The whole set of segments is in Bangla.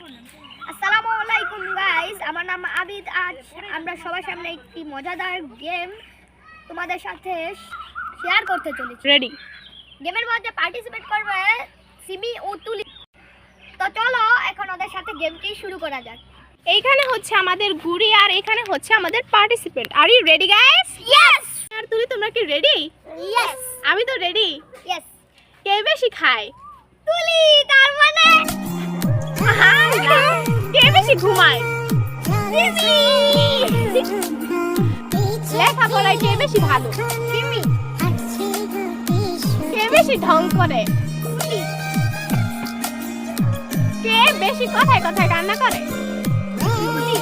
আসসালামু আলাইকুম গাইস, আমার নাম আবিদ। আজ আমরা সবার সামনে একটি মজাদার গেম তোমাদের সাথে শেয়ার করতে চলেছি। রেডি? গেমের মধ্যে পার্টিসিপেট করবে সিমি ও তুলি। তো চলো এখন ওদের সাথে গেমটি শুরু করা যাক। এইখানে হচ্ছে আমাদের ঘুড়ি আর এখানে হচ্ছে আমাদের participant. Are you ready guys? Yes আর তুলি, তোমরা কি রেডি? ইয়েস আমি তো রেডি। ইয়েস। কে বেশি খায়? তুলি। তার মানে কে বেশি ঘুমায়? সিমি। লেখাপড়ায় কে বেশি ভালো? সিমি। কে বেশি ঢং করে? তুলি। কে বেশি কথায় কথায় কান্না করে? তুলি।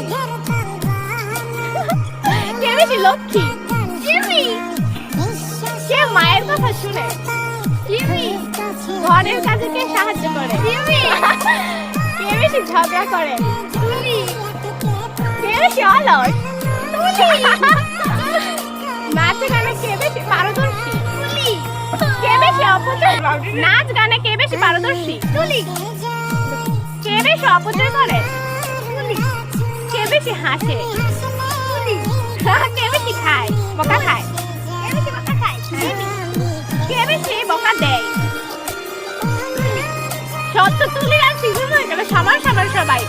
কে বেশি লক্ষ্মী? সিমি। কে মায়ের কথা শুনে? সিমি। ঘরের কাজে কে সাহায্য করে? সিমি। কে বেশি ঝগড়া করে? তুলি। কে বেশি অলস? তুলি। নাচে গানে কে বেশি পারদর্শী? তুলি। কে বেশি অপচয়? নাচ গানে কে বেশি পারদর্শী? তুলি। কে বেশি অপচয় করে? তুলি। কে বেশি হাসে? তুলি। কে বেশি খায়? বকা খায়? কে বেশি বকা খায়? সিমি। কে বেশি বকা দেয়? সব তো তুলি আর সিজু হয়ে গেল, সমান সমান সবাই।